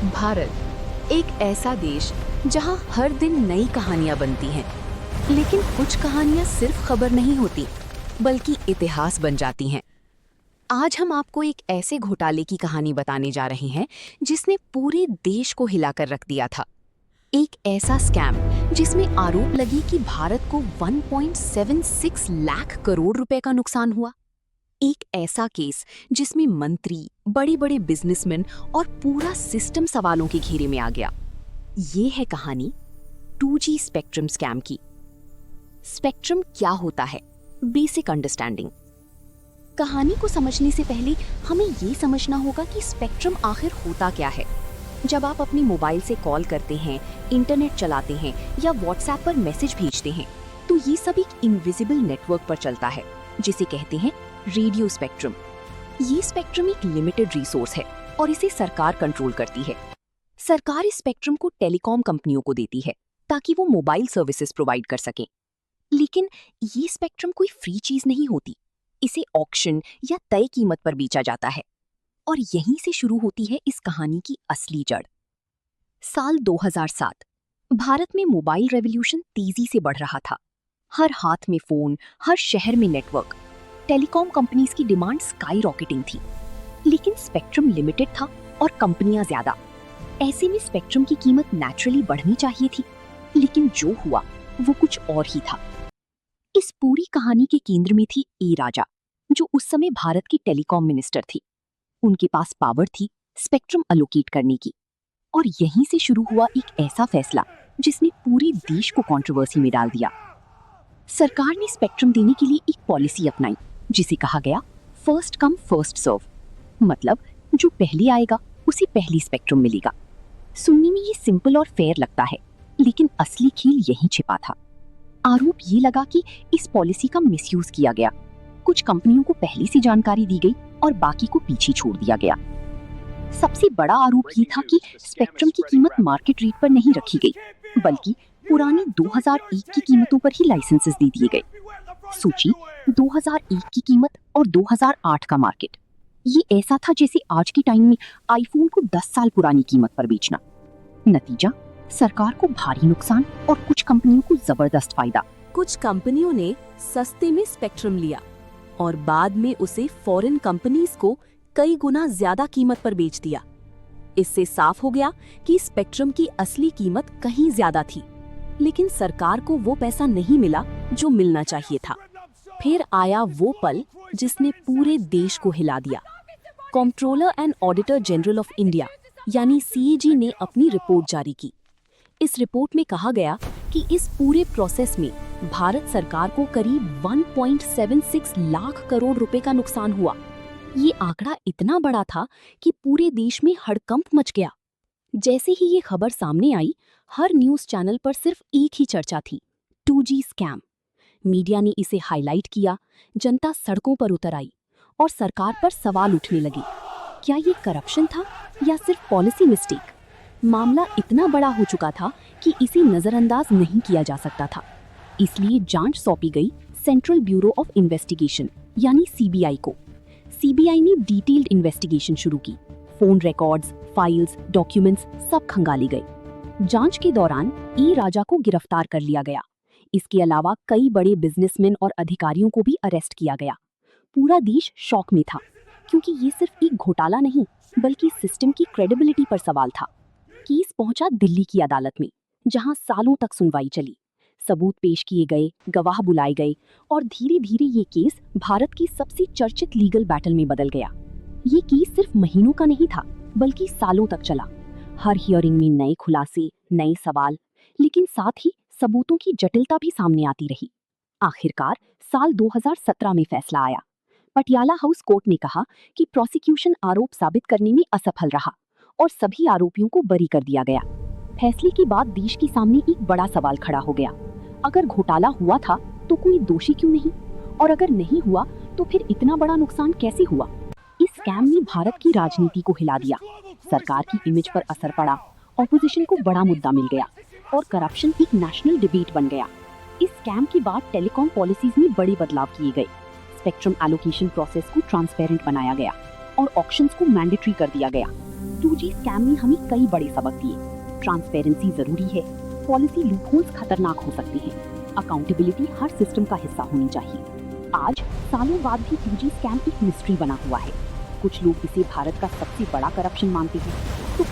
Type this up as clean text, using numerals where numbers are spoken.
भारत एक ऐसा देश जहां हर दिन नई कहानियां बनती हैं, लेकिन कुछ कहानियां सिर्फ खबर नहीं होती बल्कि इतिहास बन जाती हैं। आज हम आपको एक ऐसे घोटाले की कहानी बताने जा रहे हैं जिसने पूरे देश को हिलाकर रख दिया था। एक ऐसा स्कैम जिसमें आरोप लगी कि भारत को 1.76 लाख करोड़ रुपए का नुकसान हुआ। एक ऐसा केस जिसमें मंत्री, बड़े-बड़े बिजनेसमैन और पूरा सिस्टम सवालों के घेरे में आ गया। ये है कहानी 2G स्पेक्ट्रम स्कैम की। स्पेक्ट्रम क्या होता है? Basic understanding. कहानी को समझने से पहले हमें ये समझना होगा कि स्पेक्ट्रम आखिर होता क्या है। जब आप अपने मोबाइल से कॉल करते हैं, इंटरनेट चलाते हैं या व्हाट्सएप पर मैसेज भेजते हैं, तो ये सब एक इनविजिबल नेटवर्क पर चलता है जिसे कहते हैं रेडियो स्पेक्ट्रम। ये स्पेक्ट्रम एक लिमिटेड रिसोर्स है और इसे सरकार कंट्रोल करती है। सरकार इस स्पेक्ट्रम को टेलीकॉम कंपनियों को देती है ताकि वो मोबाइल सर्विसेज प्रोवाइड कर सकें। लेकिन ये स्पेक्ट्रम कोई फ्री चीज नहीं होती। इसे ऑक्शन या तय कीमत पर बेचा जाता है। और यहीं से शुरू होती है इस कहानी की असली जड़। साल 2007। भारत में मोबाइल रेवोल्यूशन तेजी से बढ़ रहा था। हर हाथ में फोन, हर शहर में नेटवर्क। टेलीकॉम कंपनीज की डिमांड स्काई रॉकेटिंग थी, लेकिन स्पेक्ट्रम लिमिटेड था और कंपनियां ज्यादा। ऐसे में स्पेक्ट्रम की कीमत नेचुरली बढ़नी चाहिए थी, लेकिन जो हुआ वो कुछ और ही था। इस पूरी कहानी के केंद्र में थी ए राजा, जो उस समय भारत की टेलीकॉम मिनिस्टर थी। उनके पास पावर थी स्पेक्ट्रम अलोकेट करने की। और यहीं से शुरू हुआ एक ऐसा फैसला जिसने पूरे देश को कंट्रोवर्सी में डाल दिया। सरकार ने स्पेक्ट्रम देने के लिए एक पॉलिसी अपनाई जिसे कहा गया फर्स्ट कम फर्स्ट सर्व। मतलब जो पहले आएगा उसे पहली स्पेक्ट्रम मिलेगा। सुनने में ये सिंपल और फेयर लगता है, लेकिन असली खेल यहीं छिपा था। आरोप ये लगा कि इस पॉलिसी का मिसयूज किया गया। कुछ कंपनियों को पहले से जानकारी दी गई और बाकी को पीछे छोड़ दिया गया। सबसे बड़ा आरोप ये था कि स्पेक्ट्रम की कीमत मार्केट रेट पर नहीं रखी गई, बल्कि पुरानी 2001 की कीमतों पर ही लाइसेंसेस दे दिए गए। सोची 2001 की कीमत और 2008 का मार्केट। ये ऐसा था जैसे आज के टाइम में आईफोन को 10 साल पुरानी कीमत पर बेचना। नतीजा, सरकार को भारी नुकसान और कुछ कंपनियों को जबरदस्त फायदा। कुछ कंपनियों ने सस्ते में स्पेक्ट्रम लिया और बाद में उसे फॉरेन कंपनीज को कई गुना ज्यादा कीमत पर बेच दिया। इससे साफ हो गया कि स्पेक्ट्रम की असली कीमत कहीं ज्यादा थी, लेकिन सरकार को वो पैसा नहीं मिला जो मिलना चाहिए था। फिर आया वो पल जिसने पूरे देश को हिला दिया। Controller and auditor general of India यानी CAG ने अपनी रिपोर्ट जारी की। इस रिपोर्ट में कहा गया कि इस पूरे प्रोसेस में भारत सरकार को करीब 1.76 लाख करोड़ रुपए का नुकसान हुआ। ये आंकड़ा इतना बड़ा था कि पूरे देश में हड़कंप मच गया। जैसे ही ये खबर सामने आई, हर न्यूज चैनल पर सिर्फ एक ही चर्चा थी, 2G स्कैम। मीडिया ने इसे हाईलाइट किया, जनता सड़कों पर उतर आई और सरकार पर सवाल उठने लगे। क्या ये करप्शन था या सिर्फ पॉलिसी मिस्टेक? मामला इतना बड़ा हो चुका था कि इसे नजरअंदाज नहीं किया जा सकता था। इसलिए जांच सौंपी गई सेंट्रल ब्यूरो ऑफ इन्वेस्टिगेशन यानी CBI को। CBI ने डिटेल्ड इन्वेस्टिगेशन शुरू की। फोन रिकॉर्ड्स, फाइल्स, डॉक्यूमेंट्स सब खंगाले गए। जांच के दौरान ए राजा को गिरफ्तार कर लिया गया। इसके अलावा कई बड़े बिजनेसमैन और अधिकारियों को भी अरेस्ट किया गया। पूरा देश शॉक में था, क्योंकि ये सिर्फ एक घोटाला नहीं बल्कि सिस्टम की क्रेडिबिलिटी पर सवाल था। केस पहुंचा दिल्ली की अदालत में, जहां सालों तक सुनवाई चली। सबूत पेश किए गए, गवाह बुलाए गए और धीरे धीरे ये केस भारत की सबसे चर्चित लीगल बैटल में बदल गया। ये केस सिर्फ महीनों का नहीं था, बल्कि सालों तक चला। हर हियरिंग में नए खुलासे, नए सवाल, लेकिन साथ ही सबूतों की जटिलता भी सामने आती रही। आखिरकार साल 2017 में फैसला आया। पटियाला हाउस कोर्ट ने कहा कि प्रोसिक्यूशन आरोप साबित करने में असफल रहा और सभी आरोपियों को बरी कर दिया गया। फैसले के बाद देश के सामने एक बड़ा सवाल खड़ा हो गया। अगर घोटाला हुआ था तो कोई दोषी क्यों नहीं? और अगर नहीं हुआ तो फिर इतना बड़ा नुकसान कैसे हुआ? इस स्कैम ने भारत की राजनीति को हिला दिया। सरकार की इमेज पर असर पड़ा, ऑपोजिशन को बड़ा मुद्दा मिल गया और करप्शन एक नेशनल डिबेट बन गया। इस स्कैम के बाद टेलीकॉम पॉलिसीज में बड़े बदलाव किए गए। स्पेक्ट्रम एलोकेशन प्रोसेस को ट्रांसपेरेंट बनाया गया और ऑक्शंस को मैंडेटरी कर दिया गया। 2G स्कैम ने हमें कई बड़े सबक दिए। ट्रांसपेरेंसी जरूरी है, पॉलिसी लूपहोल्स खतरनाक हो सकते हैं, अकाउंटेबिलिटी हर सिस्टम का हिस्सा होनी चाहिए। आज सालों बाद भी 2G स्कैम एक मिस्ट्री बना हुआ है। कुछ लोग इसे भारत का सबसे बड़ा करप्शन मानते हैं, तो